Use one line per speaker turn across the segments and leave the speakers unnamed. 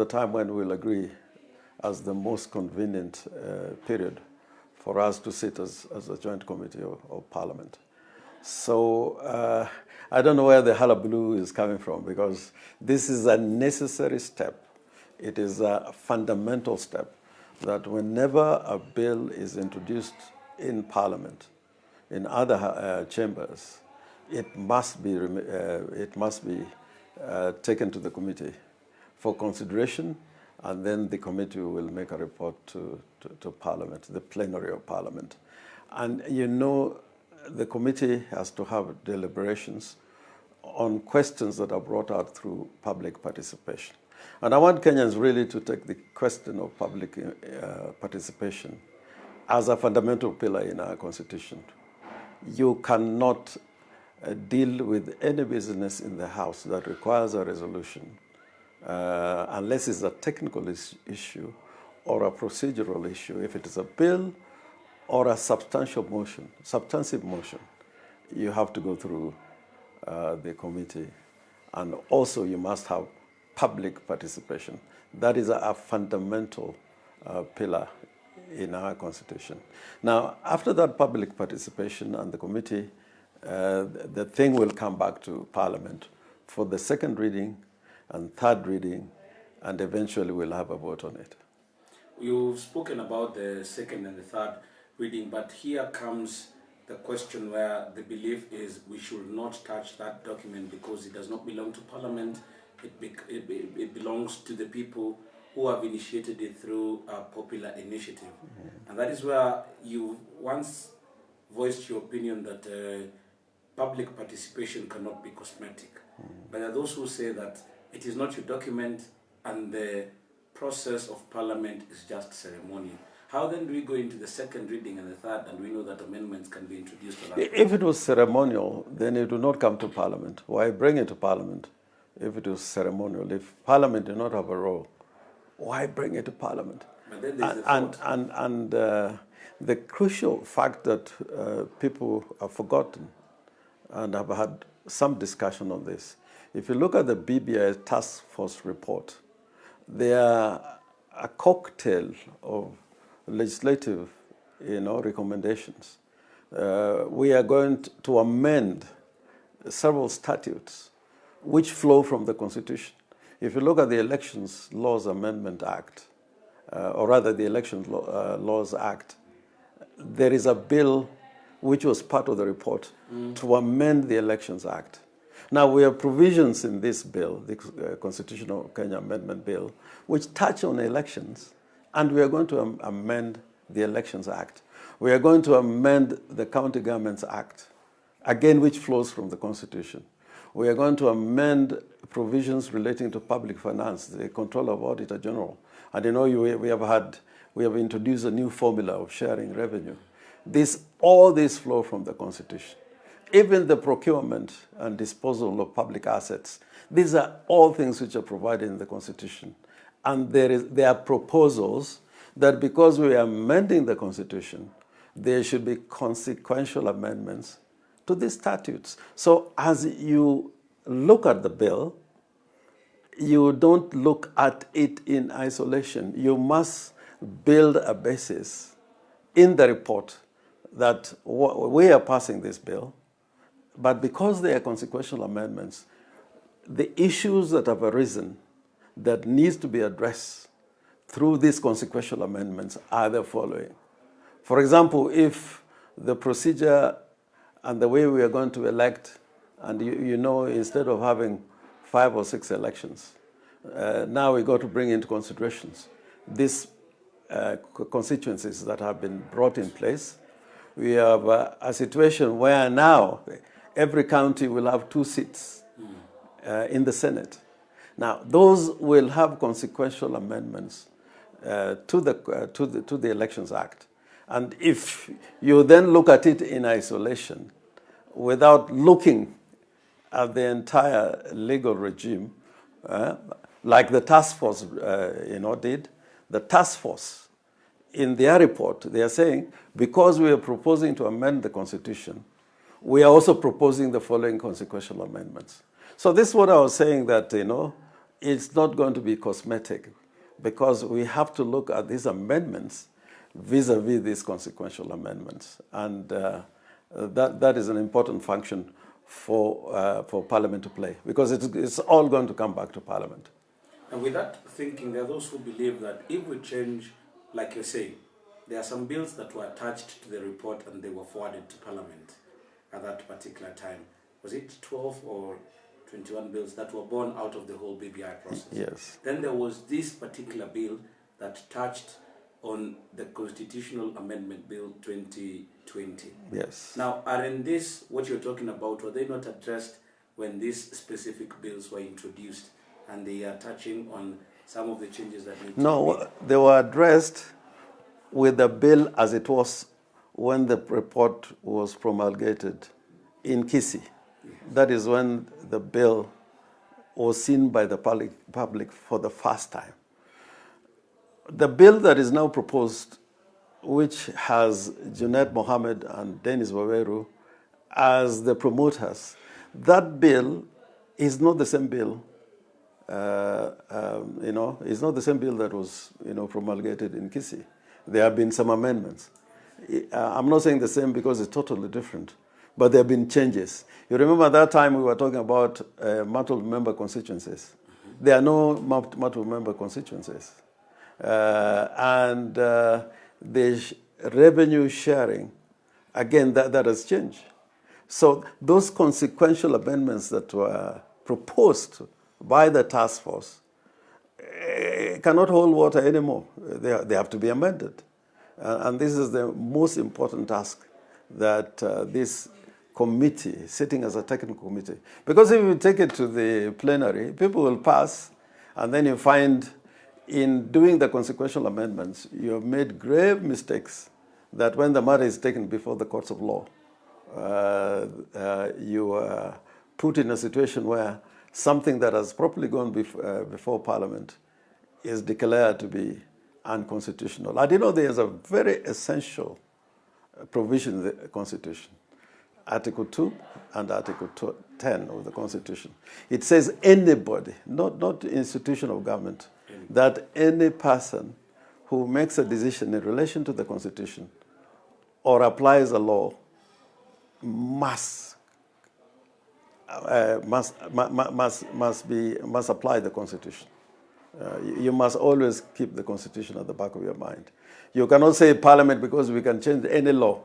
The time when we'll agree as the most convenient period for us to sit as a joint committee of Parliament. So I don't know where the hullabaloo is coming from, because this is a necessary step. It is a fundamental step that whenever a bill is introduced in Parliament, in other chambers, it must be taken to the committee for consideration, and then the committee will make a report to Parliament, the plenary of Parliament. And you know, the committee has to have deliberations on questions that are brought out through public participation. And I want Kenyans really to take the question of public participation as a fundamental pillar in our constitution. You cannot deal with any business in the House that requires a resolution unless it's a technical issue or a procedural issue. If it is a bill or a substantive motion, you have to go through the committee. And also you must have public participation. That is a fundamental pillar in our constitution. Now, after that public participation and the committee, the thing will come back to Parliament for the second reading and third reading, and eventually we'll have a vote on it.
You've spoken about the second and the third reading, but here comes the question where the belief is we should not touch that document because it does not belong to Parliament. It belongs to the people who have initiated it through a popular initiative. Mm-hmm. And that is where you once voiced your opinion that public participation cannot be cosmetic. Mm-hmm. But there are those who say that it is not your document and the process of Parliament is just ceremonial. How then do we go into the second reading and the third, and we know that amendments can be introduced to that?
If it was ceremonial, then it would not come to Parliament. Why bring it to Parliament if it was ceremonial? If Parliament did not have a role, why bring it to Parliament?
But then there's the
the crucial fact that people have forgotten and have had some discussion on this. If you look at the BBI task force report, they are a cocktail of legislative, recommendations. We are going to amend several statutes which flow from the Constitution. If you look at the Elections Laws Amendment Act, or rather the Elections Laws Act, there is a bill which was part of the report to amend the Elections Act. Now, we have provisions in this bill, the Constitutional Kenya Amendment Bill, which touch on elections, and we are going to amend the Elections Act. We are going to amend the County Governments Act, again, which flows from the Constitution. We are going to amend provisions relating to public finance, the control of Auditor General. And we have introduced a new formula of sharing revenue. All these flow from the Constitution. Even the procurement and disposal of public assets, these are all things which are provided in the Constitution. And there are proposals that because we are amending the Constitution, there should be consequential amendments to these statutes. So as you look at the bill, you don't look at it in isolation. You must build a basis in the report that we are passing this bill, but because they are consequential amendments, the issues that have arisen that needs to be addressed through these consequential amendments are the following. For example, if the procedure and the way we are going to elect, and instead of having 5 or 6 elections, now we got to bring into considerations these constituencies that have been brought in place. We have a situation where now every county will have 2 seats in the Senate. Now, those will have consequential amendments to the Elections Act. And if you then look at it in isolation, without looking at the entire legal regime, like the task force did, the task force, in their report, they are saying, because we are proposing to amend the Constitution, we are also proposing the following consequential amendments. So this is what I was saying, that, it's not going to be cosmetic, because we have to look at these amendments vis-a-vis these consequential amendments. And that is an important function for Parliament to play, because it's all going to come back to Parliament.
And with that thinking, there are those who believe that if we change, like you say, there are some bills that were attached to the report and they were forwarded to Parliament at that particular time. Was it 12 or 21 bills that were born out of the whole BBI process?
Yes.
Then there was this particular bill that touched on the Constitutional Amendment Bill 2020.
Yes.
Now, aren't this, what you're talking about, were they not addressed when these specific bills were introduced, and they are touching on some of the changes that need to be made?
They were addressed with the bill as it was when the report was promulgated in Kisii. Yes. That is when the bill was seen by the public for the first time. The bill that is now proposed, which has Junaid Mohammed and Dennis Waweru as the promoters, that bill is not the same bill. It's not the same bill that was, promulgated in Kisii. There have been some amendments. I'm not saying the same because it's totally different, but there have been changes. You remember that time we were talking about multi-member constituencies. Mm-hmm. There are no multi-member constituencies. And the revenue sharing, again, that has changed. So those consequential amendments that were proposed by the task force cannot hold water anymore. They have to be amended. And this is the most important task that this committee, sitting as a technical committee, because if you take it to the plenary, people will pass, and then you find in doing the consequential amendments, you have made grave mistakes that when the matter is taken before the courts of law, you are put in a situation where something that has properly gone before Parliament is declared to be unconstitutional. I know there is a very essential provision in the Constitution, Article 2 and Article 10 of the Constitution. It says anybody, not institution of government, that any person who makes a decision in relation to the Constitution or applies a law must apply the Constitution. You must always keep the Constitution at the back of your mind. You cannot say Parliament, because we can change any law,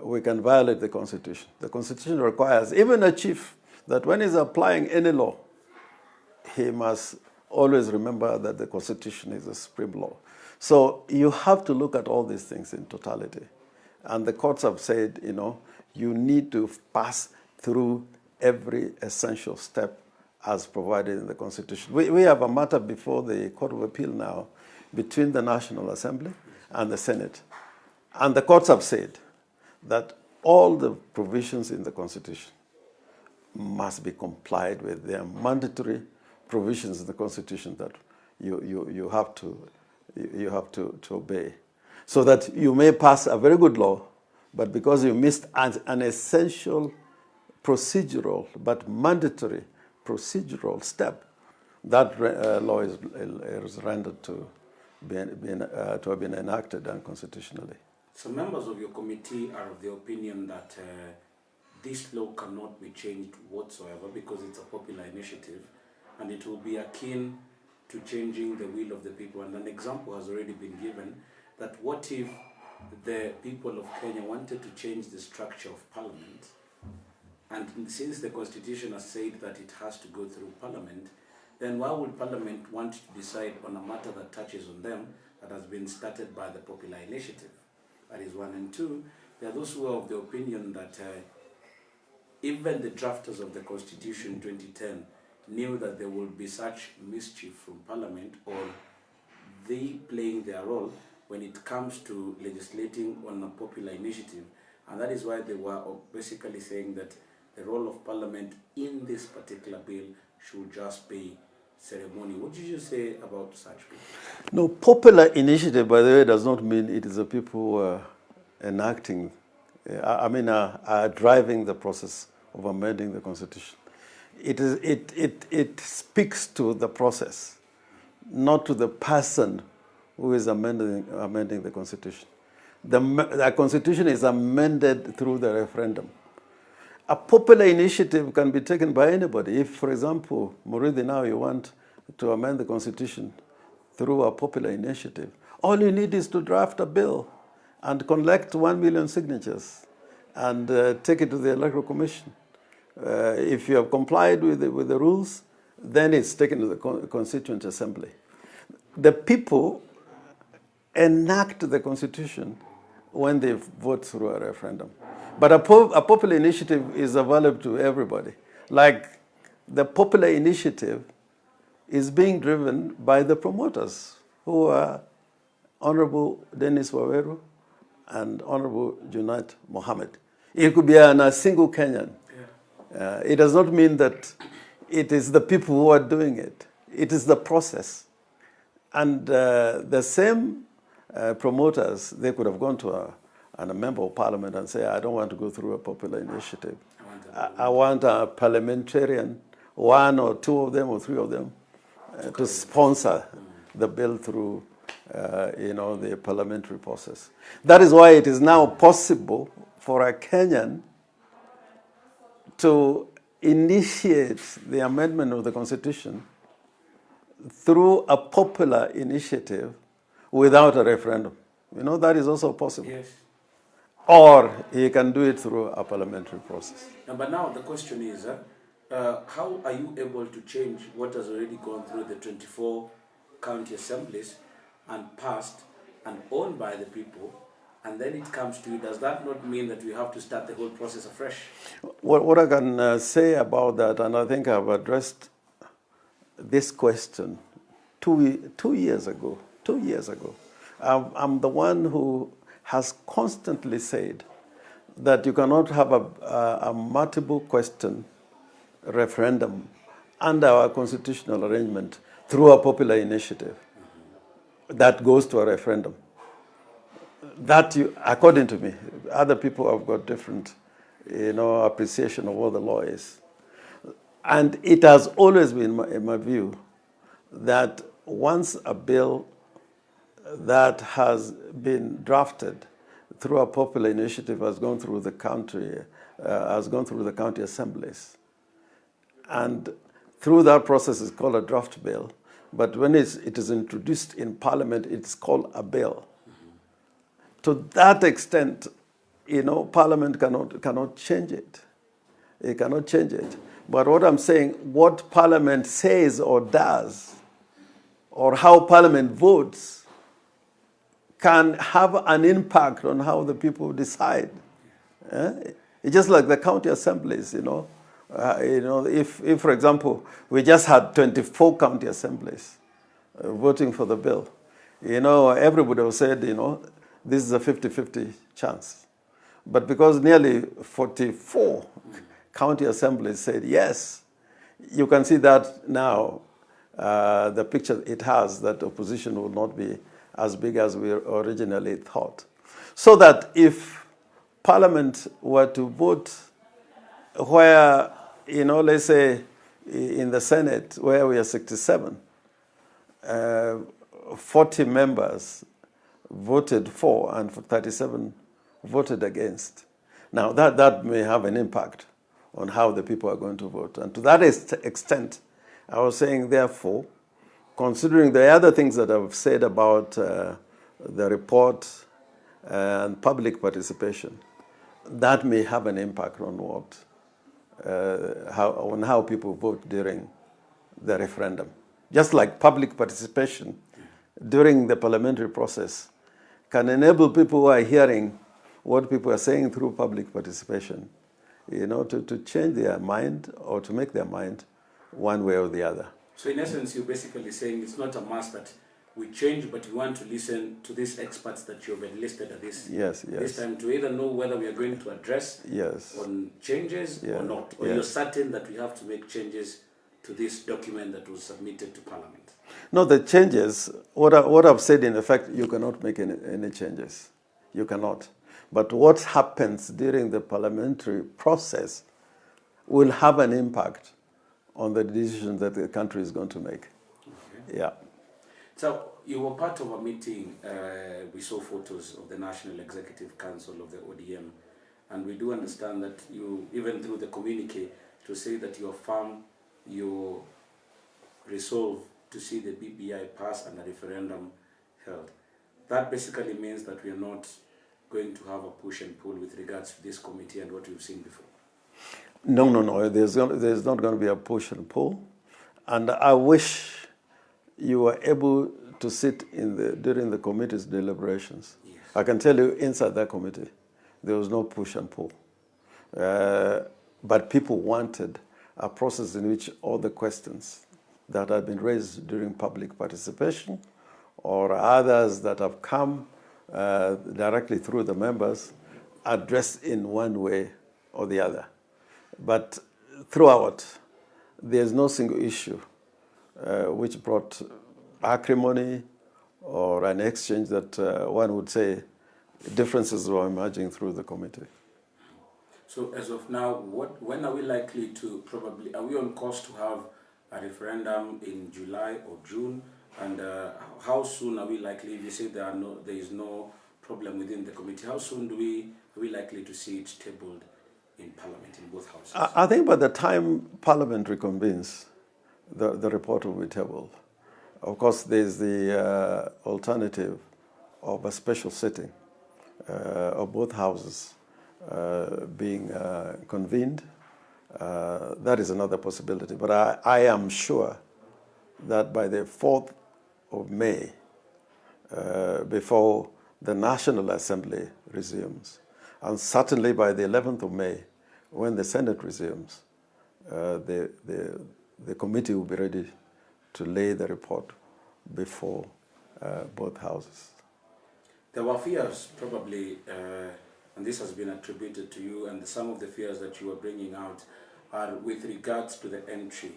we can violate the Constitution. The Constitution requires even a chief that when he's applying any law, he must always remember that the Constitution is a supreme law. So you have to look at all these things in totality. And the courts have said, you need to pass through every essential step as provided in the Constitution. We have a matter before the Court of Appeal now between the National Assembly and the Senate. And the courts have said that all the provisions in the Constitution must be complied with. They are mandatory provisions in the Constitution that you have to obey, so that you may pass a very good law, but because you missed an essential procedural but mandatory procedural step, that law is rendered to have been enacted unconstitutionally.
So members of your committee are of the opinion that this law cannot be changed whatsoever because it's a popular initiative, and it will be akin to changing the will of the people. And an example has already been given, that what if the people of Kenya wanted to change the structure of Parliament, and since the Constitution has said that it has to go through Parliament, then why would Parliament want to decide on a matter that touches on them that has been started by the popular initiative? That is one. And two, there are those who are of the opinion that even the drafters of the Constitution 2010 knew that there would be such mischief from Parliament, or they playing their role when it comes to legislating on a popular initiative. And that is why they were basically saying that the role of Parliament in this particular bill should just be ceremony. What did you say about such people?
No, popular initiative, by the way, does not mean it is the people who are enacting, are driving the process of amending the Constitution. it speaks to the process, not to the person who is amending the Constitution. The Constitution is amended through the referendum. A popular initiative can be taken by anybody. If, for example, Murithi, now you want to amend the Constitution through a popular initiative, all you need is to draft a bill and collect 1 million signatures and take it to the Electoral Commission. If you have complied with the rules, then it's taken to the Constituent Assembly. The people enact the Constitution when they vote through a referendum. But a popular initiative is available to everybody. Like the popular initiative is being driven by the promoters, who are Honorable Dennis Waweru and Honorable Junaid Mohammed. It could be a single Kenyan. Yeah. It does not mean that it is the people who are doing it. It is the process. And the same promoters, they could have gone to a member of parliament and say, I don't want to go through a popular initiative. I want a parliamentarian, one or two of them or three of them, to sponsor the bill through the parliamentary process. That is why it is now possible for a Kenyan to initiate the amendment of the Constitution through a popular initiative without a referendum. That is also possible.
Yes.
Or he can do it through a parliamentary process.
But now the question is, how are you able to change what has already gone through the 24 county assemblies and passed and owned by the people, and then it comes to you? Does that not mean that we have to start the whole process afresh?
What I can say about that, and I think I've addressed this question two years ago. I'm the one who has constantly said that you cannot have a multiple question referendum under our constitutional arrangement through a popular initiative that goes to a referendum. That, according to me, other people have got different, appreciation of what the law is. And it has always been, in my view, that once a bill that has been drafted through a popular initiative has gone through the county assemblies, and through that process is called a draft bill. But when it is introduced in Parliament, it's called a bill. To that extent, Parliament cannot change it. It cannot change it. But what I'm saying, what Parliament says or does, or how Parliament votes, can have an impact on how the people decide. It's just like the county assemblies, if, for example, we just had 24 county assemblies voting for the bill, everybody would have said, this is a 50-50 chance. But because nearly 44 county assemblies said yes, you can see that now, the picture it has, that opposition will not be as big as we originally thought. So that if Parliament were to vote where, let's say in the Senate, where we are 67, 40 members voted for and 37 voted against. Now, that may have an impact on how the people are going to vote. And to that extent, I was saying, therefore, considering the other things that I've said about the report and public participation, that may have an impact on how people vote during the referendum. Just like public participation during the parliamentary process can enable people who are hearing what people are saying through public participation, to change their mind or to make their mind one way or the other.
So in essence, you're basically saying it's not a must that we change, but we want to listen to these experts that you've enlisted at this time to either know whether we are going to address on changes or not. Or you're certain that we have to make changes to this document that was submitted to Parliament?
No, the changes, what I've said in effect, you cannot make any changes. You cannot. But what happens during the parliamentary process will have an impact on the decisions that the country is going to make.
Okay.
Yeah.
So you were part of a meeting, we saw photos of the National Executive Council of the ODM, and we do understand that you, even through the communique, to say that you affirm your resolve to see the BBI pass and a referendum held. That basically means that we are not going to have a push and pull with regards to this committee and what we've seen before.
No. There's not going to be a push and pull. And I wish you were able to sit during the committee's deliberations.
Yes.
I can tell you inside that committee, there was no push and pull. But people wanted a process in which all the questions that had been raised during public participation or others that have come directly through the members addressed in one way or the other. But throughout, there's no single issue which brought acrimony or an exchange that one would say differences were emerging through the committee.
So as of now, when are we likely to are we on course to have a referendum in July or June? And how soon are we likely, if you say there is no problem within the committee, how soon are we likely to see it tabled in Parliament, in both houses?
I think by the time Parliament reconvenes, the report will be tabled. Of course, there's the alternative of a special sitting of both houses being convened. That is another possibility. But I am sure that by the 4th of May, before the National Assembly resumes, and certainly by the 11th of May, when the Senate resumes, the committee will be ready to lay the report before both houses.
There were fears, probably, and this has been attributed to you, and some of the fears that you are bringing out are with regards to the entry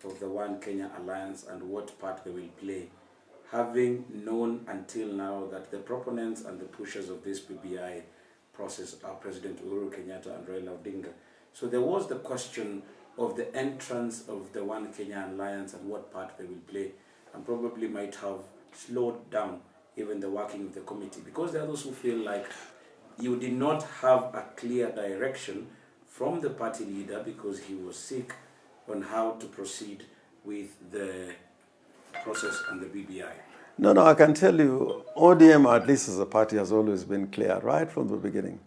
of the One Kenya Alliance and what part they will play, having known until now that the proponents and the pushers of this BBI process are President Uhuru Kenyatta and Raila Odinga. So there was the question of the entrance of the One Kenya Alliance and what part they will play, and probably might have slowed down even the working of the committee, because there are those who feel like you did not have a clear direction from the party leader because he was sick on how to proceed with the process and the BBI.
No, I can tell you, ODM, at least as a party, has always been clear right from the beginning.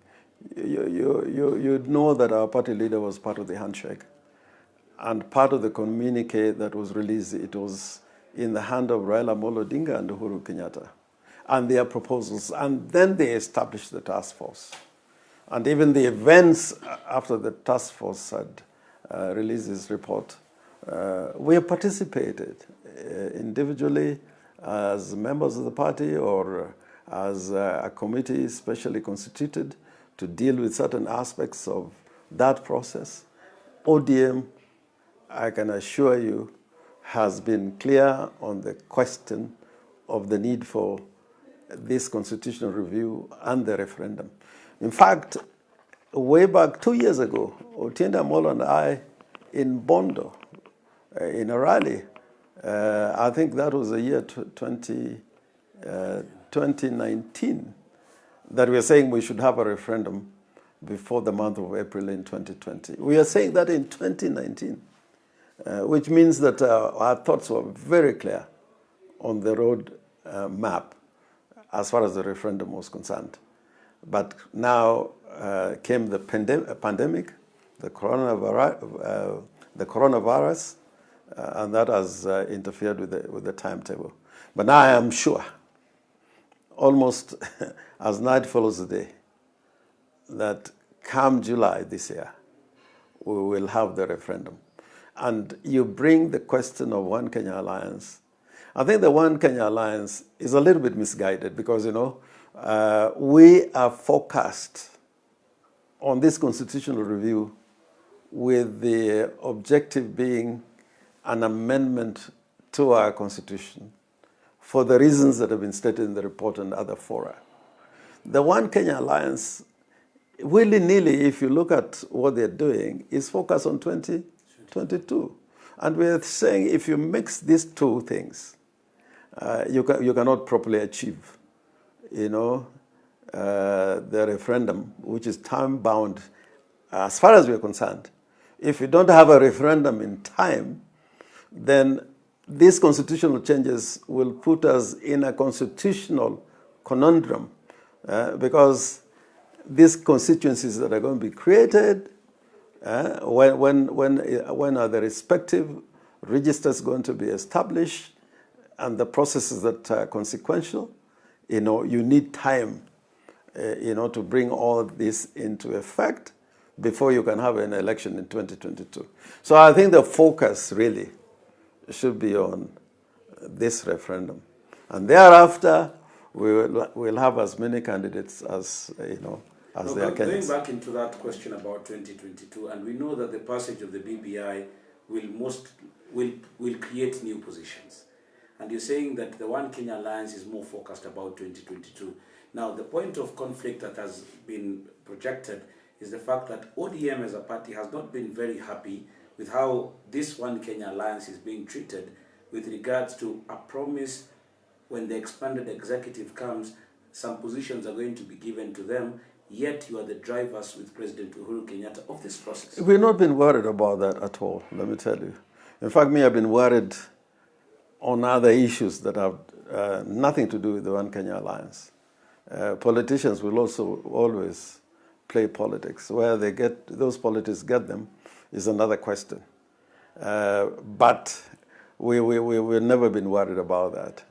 You know that our party leader was part of the handshake. And part of the communique that was released, it was in the hand of Raila Odinga and Uhuru Kenyatta and their proposals. And then they established the task force. And even the events after the task force had released this report, we participated individually as members of the party or as a committee specially constituted to deal with certain aspects of that process. ODM, I can assure you, has been clear on the question of the need for this constitutional review and the referendum. In fact, way back 2 years ago, Otiende Amolo and I in Bondo, in a rally, I think that was the year 2019, that we are saying we should have a referendum before the month of April in 2020. We are saying that in 2019, which means that our thoughts were very clear on the road map as far as the referendum was concerned. But now came the pandemic, the coronavirus, and that has interfered with the timetable. But now I am sure, almost as night follows the day, that come July this year, we will have the referendum. And you bring the question of One Kenya Alliance. I think the One Kenya Alliance is a little bit misguided because, we are focused on this constitutional review with the objective being an amendment to our constitution for the reasons that have been stated in the report and other fora. The One Kenya Alliance, willy-nilly, if you look at what they're doing, is focused on 2022. And we're saying if you mix these two things, you cannot properly achieve, the referendum, which is time-bound as far as we're concerned. If we don't have a referendum in time, then these constitutional changes will put us in a constitutional conundrum because these constituencies that are going to be created, when are the respective registers going to be established, and the processes that are consequential, you need time, to bring all this into effect before you can have an election in 2022. So I think the focus really should be on this referendum. And thereafter, we'll have as many candidates as, there are Kenyans.
Going back into that question about 2022, and we know that the passage of the BBI will create new positions. And you're saying that the One Kenya Alliance is more focused about 2022. Now, the point of conflict that has been projected is the fact that ODM as a party has not been very happy with how this One Kenya Alliance is being treated with regards to a promise when the expanded executive comes, some positions are going to be given to them, yet you are the drivers with President Uhuru Kenyatta of this process.
We've not been worried about that at all, let me tell you. In fact, I've been worried on other issues that have nothing to do with the One Kenya Alliance. Politicians will also always play politics. Where those politics get them is another question. But we've never been worried about that.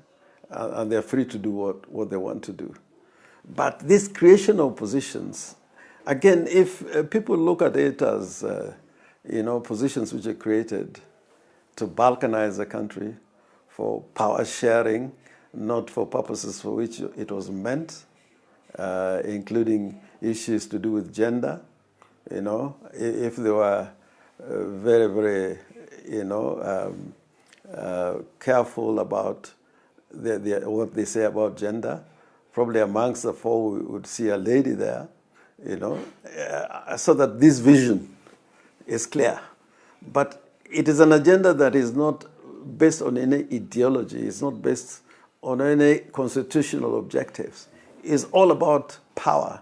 And they're free to do what they want to do. But this creation of positions, again, if people look at it as, positions which are created to balkanize the country for power sharing, not for purposes for which it was meant, including issues to do with gender, if they were very, very, careful about what they say about gender, probably amongst the four we would see a lady there, so that this vision is clear. But it is an agenda that is not based on any ideology. It's not based on any constitutional objectives. It's all about power,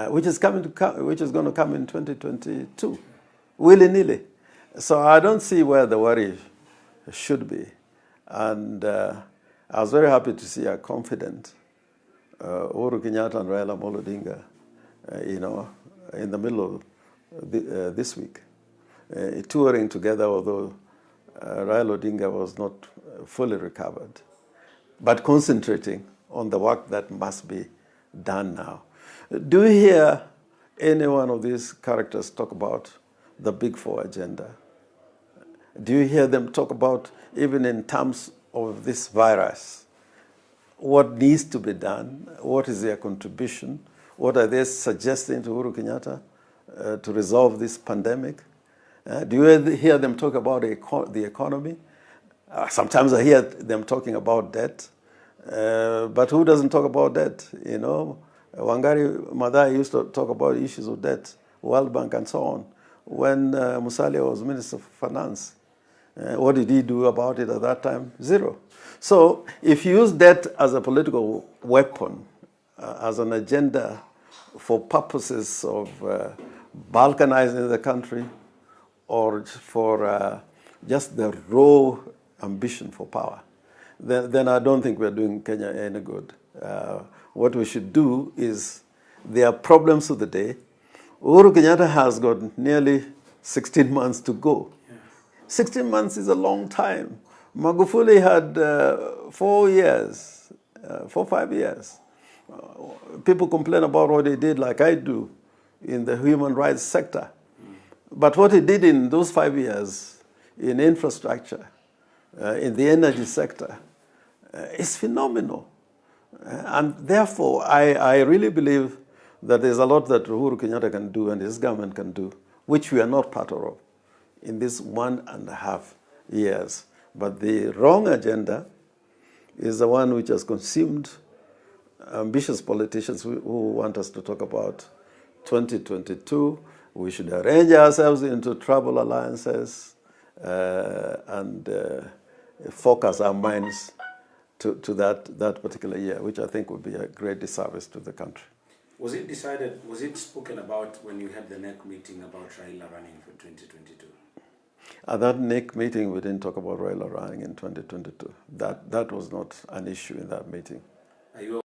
which is going to come in 2022, willy-nilly. So I don't see where the worry should be. And I was very happy to see a confident Uhuru Kenyatta and Raila Odinga, in the middle of this week, touring together, although Raila Odinga was not fully recovered, but concentrating on the work that must be done now. Do you hear any one of these characters talk about the Big Four agenda? Do you hear them talk about, even in terms of this virus, what needs to be done? What is their contribution? What are they suggesting to Uhuru Kenyatta to resolve this pandemic? Do you hear them talk about the economy? Sometimes I hear them talking about debt. But who doesn't talk about debt? Wangari Maathai used to talk about issues of debt, World Bank and so on, when Musalia was Minister of Finance. What did he do about it at that time? Zero. So if you use debt as a political weapon, as an agenda for purposes of balkanizing the country, or for just the raw ambition for power, then I don't think we're doing Kenya any good. What we should do is, there are problems of the day. Uhuru Kenyatta has got nearly 16 months to go. Yes. 16 months is a long time. Magufuli had 5 years. People complain about what he did, like I do, in the human rights sector. But what he did in those 5 years in infrastructure, in the energy sector, is phenomenal. And therefore, I really believe that there's a lot that Uhuru Kenyatta can do and his government can do, which we are not part of in this 1.5 years. But the wrong agenda is the one which has consumed ambitious politicians who want us to talk about 2022. We should arrange ourselves into tribal alliances, and focus our minds to that particular year, which I think would be a great disservice to the country.
Was it spoken about when you had the NEC meeting about Raila running for 2022?
At that NEC meeting, we didn't talk about Raila running in 2022. That was not an issue in that meeting.
Are you